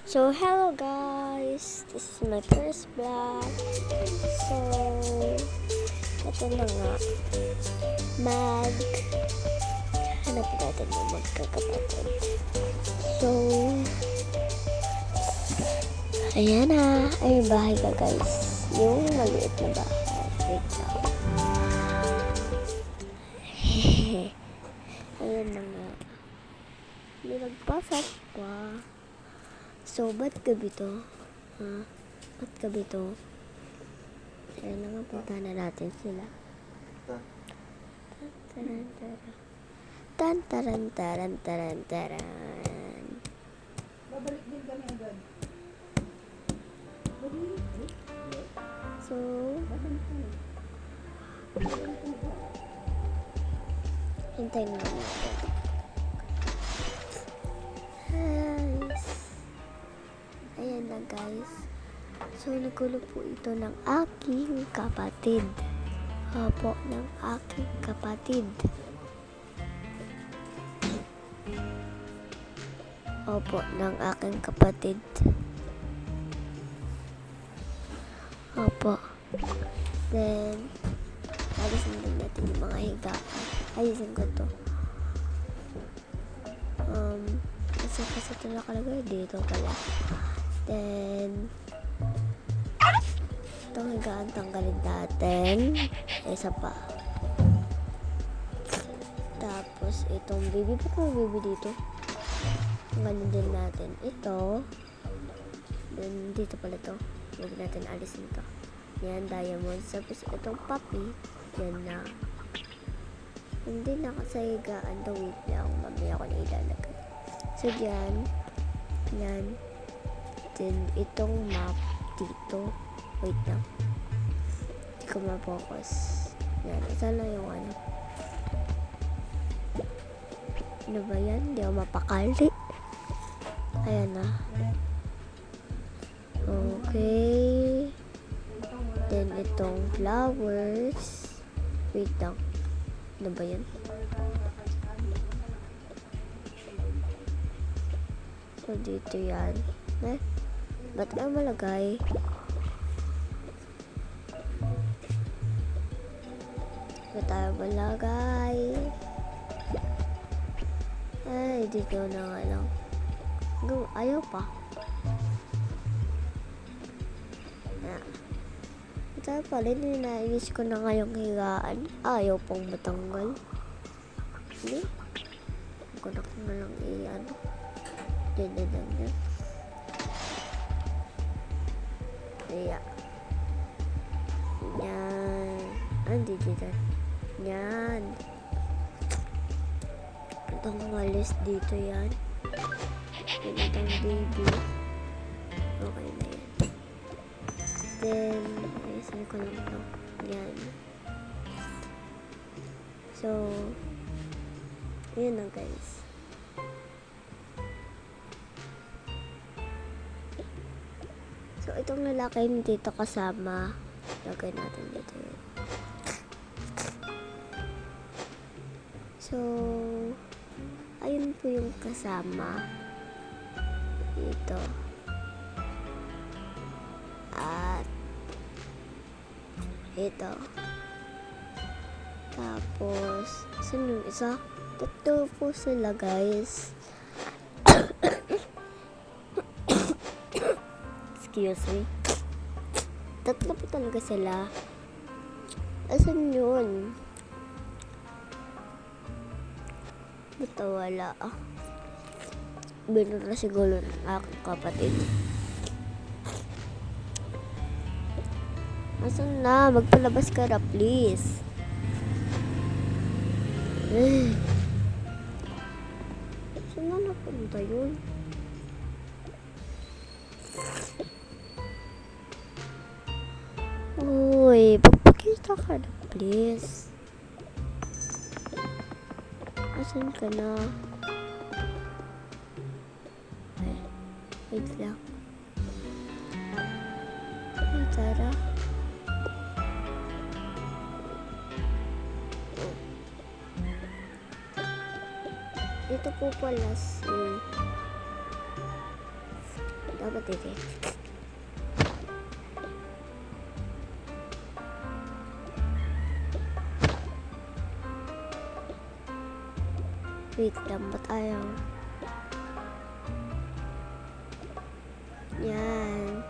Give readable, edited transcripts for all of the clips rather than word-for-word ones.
So, hello guys! This is my first vlog. So, ito na nga. Hanap natin yung magkakapatid. So, ayan na. Ay, bahay ka guys. Yung maliit na bahay. Wait lang. Ayan na nga. May nagpasok pa. So, ba't gabi to? Ba't gabi to? Kaya na nga, punta na natin sila. Tan-taran-taran-taran-taran. Babalik din kami agad. So, hintayin na natin. Ayan na guys. So, nagulo po ito ng aking kapatid. Opo, ng aking kapatid. Opo, ng aking kapatid. Opo. Then, alisin din natin yung mga higaan. Ayusin ko to. Kasi ito nakalagay dito pala. Then, itong higaan tanggalin natin. Isa pa. Tapos, itong baby. Ba't mo baby dito? Tanggalin din natin ito. Then, dito pala ito. Huwag natin alisin ito. Yan, diamond. Tapos, itong puppy. Yan na. Hindi na sa higaan. Wait lang. Mamaya ko na ilalagay. So, yan. Yan. Then, itong map dito. Wait lang. Hindi ko ma-focus. Yan. Isa lang yung ano. Ano ba yan? Hindi ako mapakali. Ayan na. Okay. Then, itong flowers. Wait lang. Ano ba yan? So, dito yan. Ba't ka malagay? Ba't tayo malagay? Ay, dito na nga lang. Ayaw pa. Ito pala, nainis ko na ngayong higaan. Ayaw pang matanggal. Hindi. Ako na lang iyan. Yan. Ayan. Yan. Andi dito. Yan. Itong walis dito yan. Yan itong baby. Okay na yan. Then, ayusin ko lang ito. Yan. So, yun na guys. So, itong lalaki hindi dito kasama. Lagay natin dito yun. So, ayun po yung kasama. Ito. At, ito. Tapos, saan yung isa? Tatlo po sila guys. Excuse me. Tatlo po talaga sila. Asan yun? Ba't wala Binura siguro ng aking kapatid. Asan na? Magpalabas ka na please. Saan na napunta yun? Uy, pagpakita ka na, please. Asan ka na? Ay, wait lang. Ay, tara. Ito po pala si Dapat dito eh. Wait lang, ba't ayaw? Yan.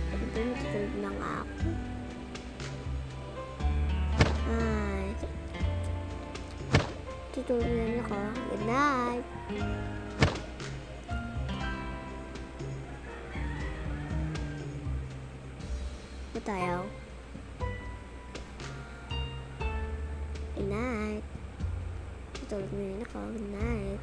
Ito, matutulog na nga ako. Ay. Tutulog na ako. Good night. Ba't ayaw? Good night. Tutulog na rin ako. Good night.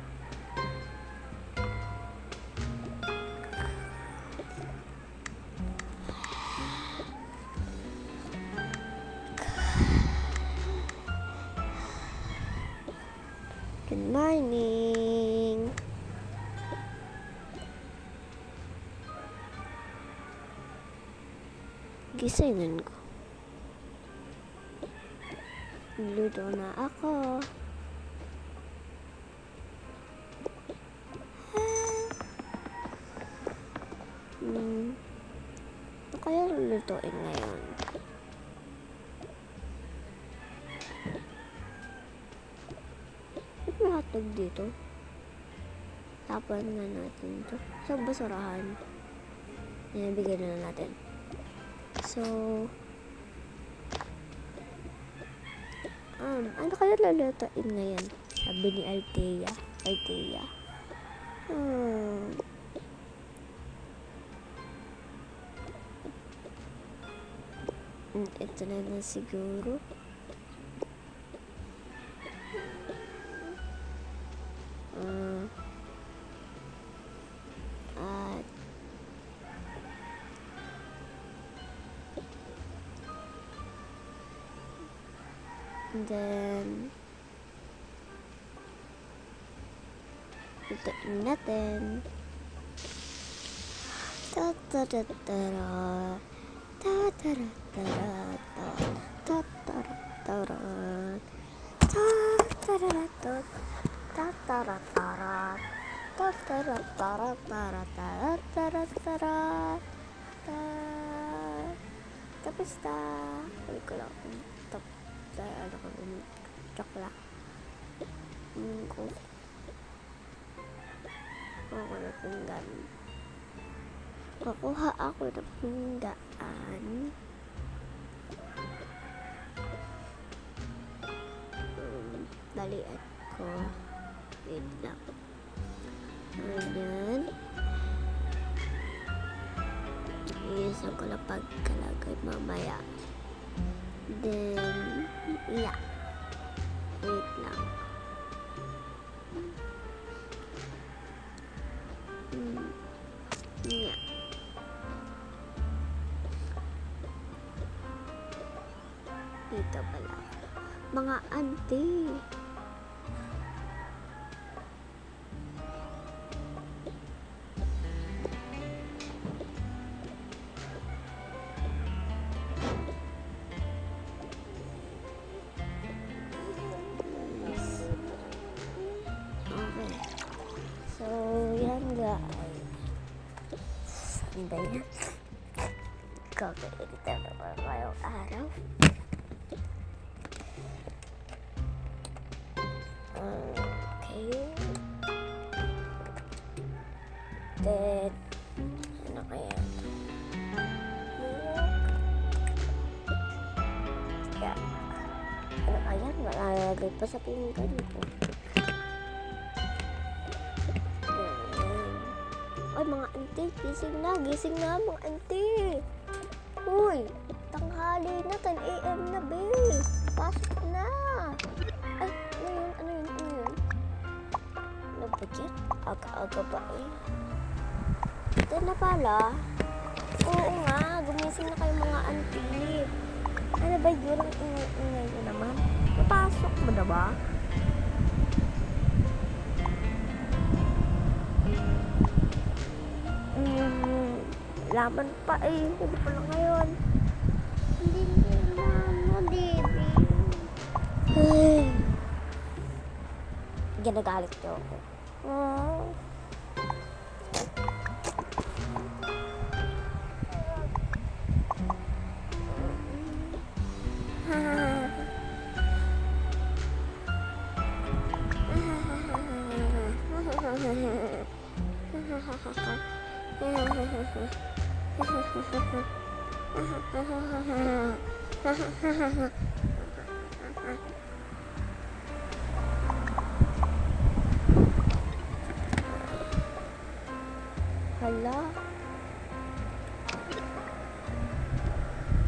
Good morning. Gisingan ko. Luto na ako. Ano kaya lulutuin ngayon? May hotdog dito. Tapan nga natin ito sa basurahan. Bigyan na natin. So, ano kaya lulutuin ngayon? Sabi ni Althea. Ito na siguro. And then lutuin natin. Tapos na. Sabi ko lang. Ano ko ng chokla. Ako na pinggan. Kukuha ako ng pinggan. Balian ko. Wait lang. Ayan. Iisa ko lang pagkalagay mamaya. Then, yeah. Wait lang. Yeah. Dito pala. Mga auntie. Ba yan? Kaka-editor na ba ngayong araw? Okay. Then, ano kaya? Yeah. Ano kaya? Malalagay pa sa pinggan ko. Ay, mga auntie, gising na mga auntie. Uy, tanghali na, 10 AM na, babe. Pasok na. Ay, ano yun? Ano ba dyan? Aga-aga ba eh? Ito na pala. Oo nga, gumising na kayo mga auntie. Ano ba yun? Ang ingay ko naman. Napasok mo na ba? Laman pa eh. Hindi pa lang ngayon. Hindi naman, baby. Ginagalit niyo ako. Hala?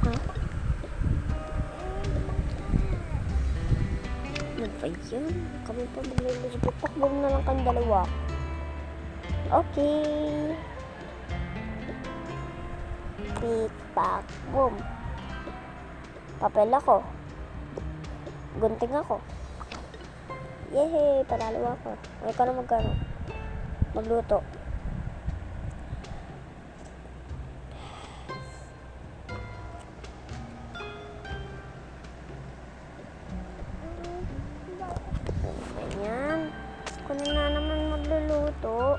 Ha? Ano ba yan? Kami pa magluluto. Takbong na lang kang dalawa. Okay. Pick, pack, boom. Papel ako. Gunting ako. Yehey! Panalo ako. Ay ka na magkano? Magluto. Ayan. Ako na naman magluluto.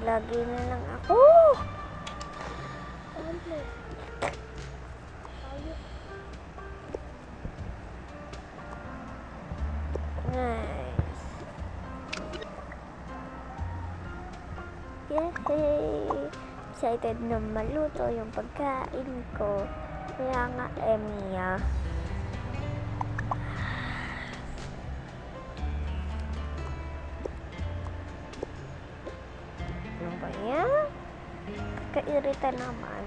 Lagi na lang ako. Nice. Yay! Excited na maluto yung pagkain ko. Kaya nga, Emiya. Ano ba yan? Kairita naman.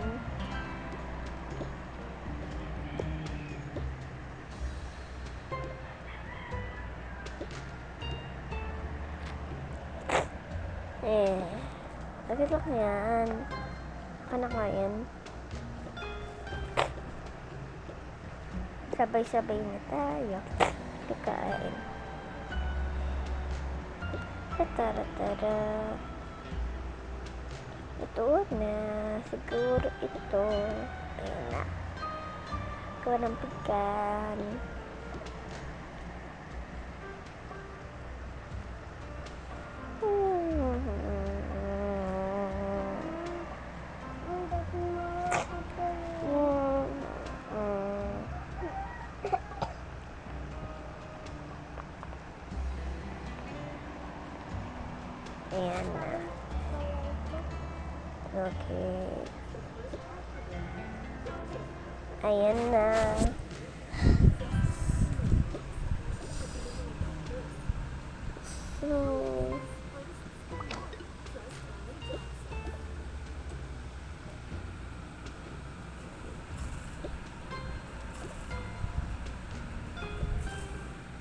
Bakit lang yan? Ano nga yan? Sabay-sabay na tayo. Kakain. Tara-tara. Ito na. Siguro ito. Ayan na. Gawa ng pikan. Ayan na. Okay. Ayan na. So,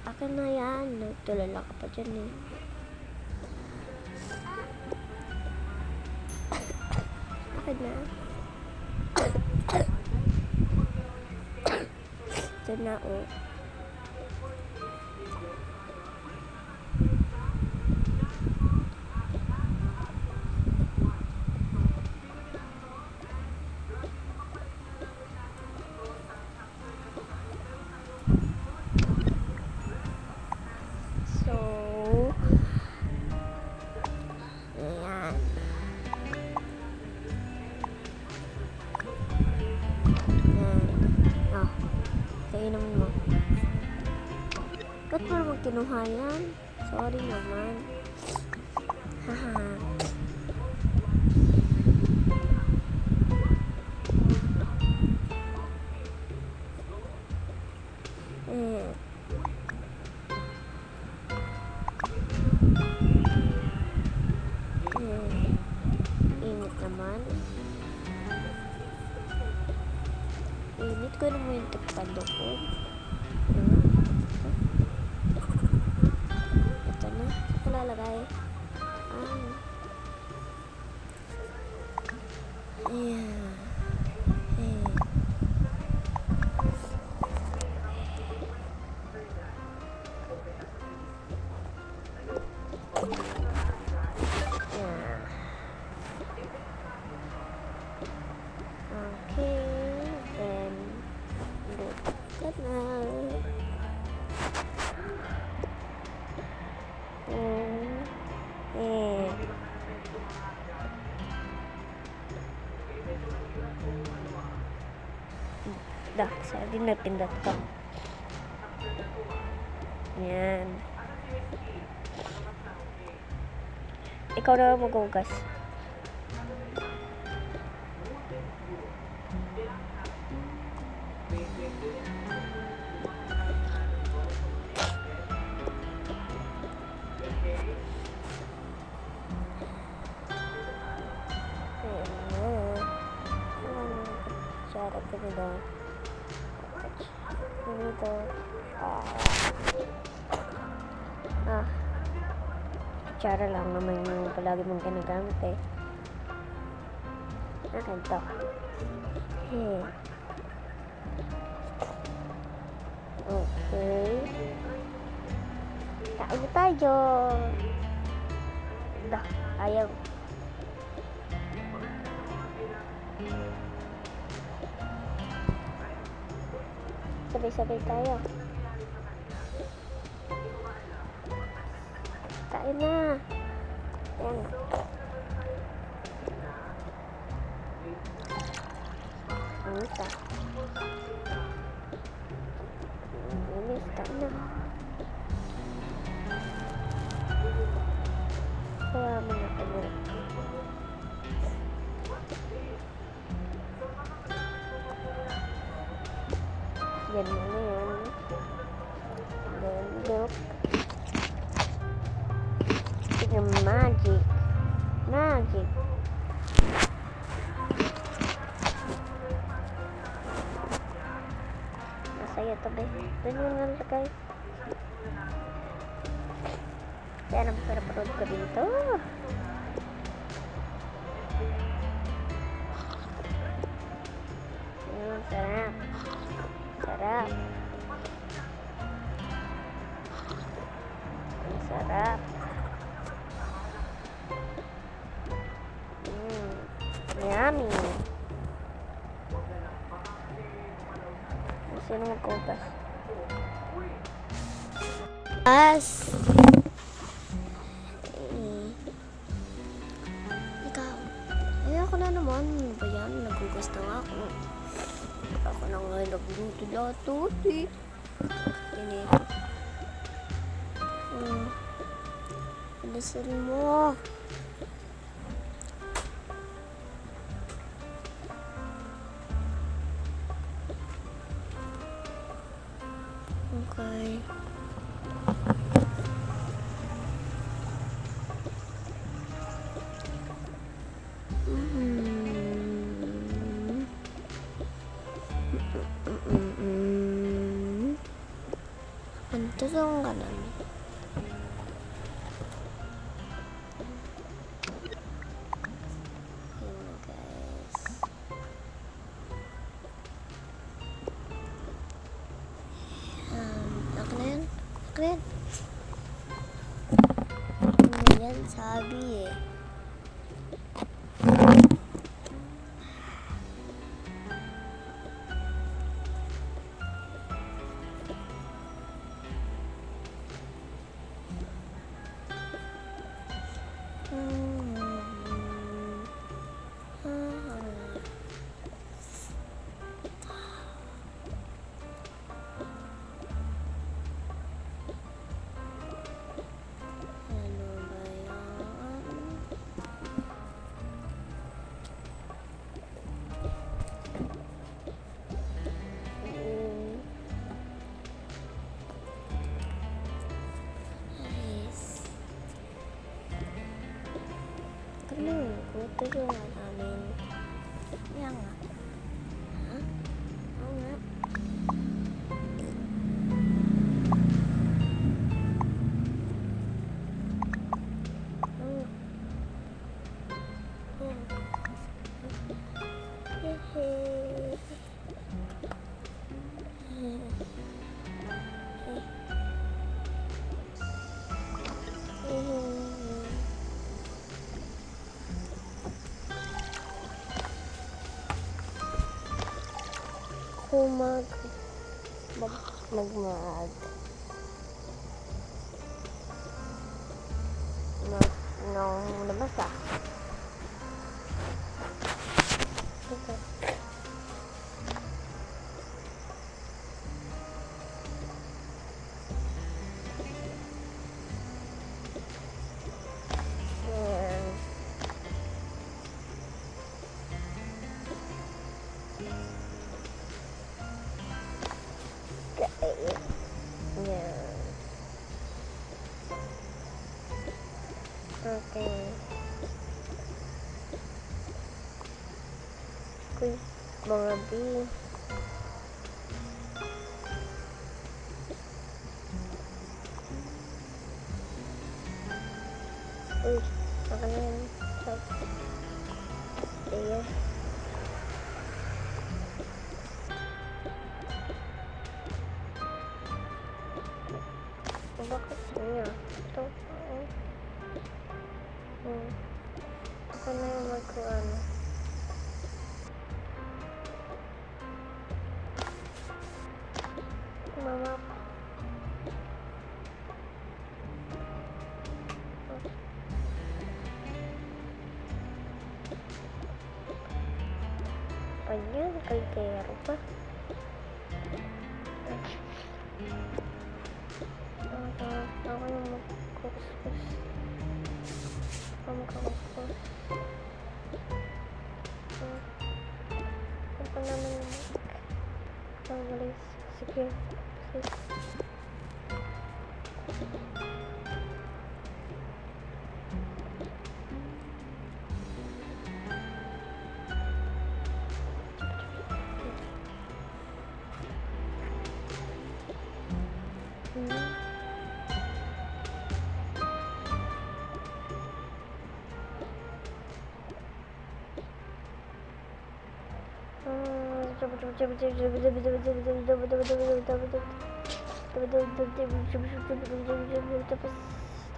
akin na yan. Nagtulala ka pa dyan eh. Akin na. Ito na oh. Kainan mo. Ba't mo naman kinuha yan? Sorry naman. Haha. Init naman. Init ko naman yung tukpado ko. Ito na. Ito lalagay. Ayan. Dah, saya di napindot ko. Yan. Ikaw na maghugas. Sarap ko nito. Ganito. Kutsara lang naman yung palagi mong ginagamit eh. Akin to. Okay. Kain na tayo. Ayaw. Sabay-sabay tayo. Kain na. Ayan. Anita. Inis. Kain na. Kaya mo na kami. Yan mo na yan. Then, look. Tignan magic. Magic. Masaya to ba? Doon mo nga lagay. Kaya naman para-parod ko dito. Sarap. Sarap. Ang sarap. Yummy. Sino magkupas? Ikaw. Ako na naman. Ano ba yan? Nagugas na nga ako. Ako na nga nagluto lahat eh. Ini. Palisin mo. Okay. Antutong ka namin. Ayan guys. Ako na yan. Ako na yan. Ano yan sabi eh. Tulungan namin. Yan nga. Ha? Oo nga. Magmag nabasa. Okay. Okay. Uy, mga bee. Uy, baka na yan. Sige. Bakit niya? Ito. Baka na yung magkuhan. Mama. Ayan, kaldero pa. Ako yung magkukuskus. Ako magkakuskus. Ako pa naman yung mag-walis. Sige. Sige.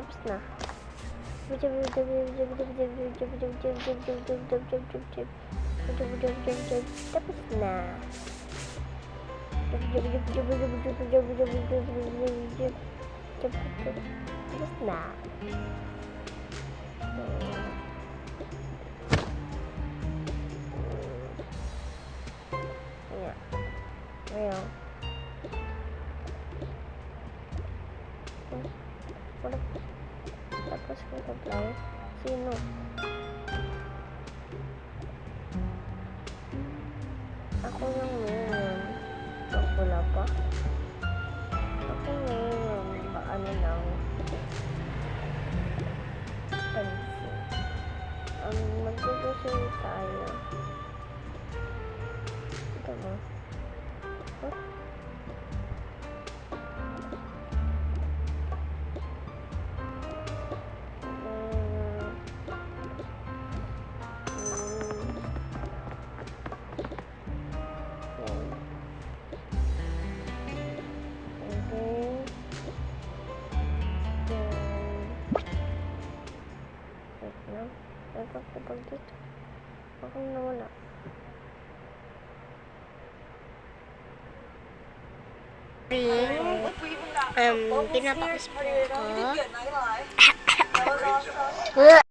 Tapos na. Tapos na. Tapos na. Ayan. Tapos ko supply. Sino? Ako yung ngayon. Wala pa. Ako ngayon. Ano lang. Pansin. Magkukusuri tayo. Ito mo. Huh? Kapag dito ako nawala pinapakis po ko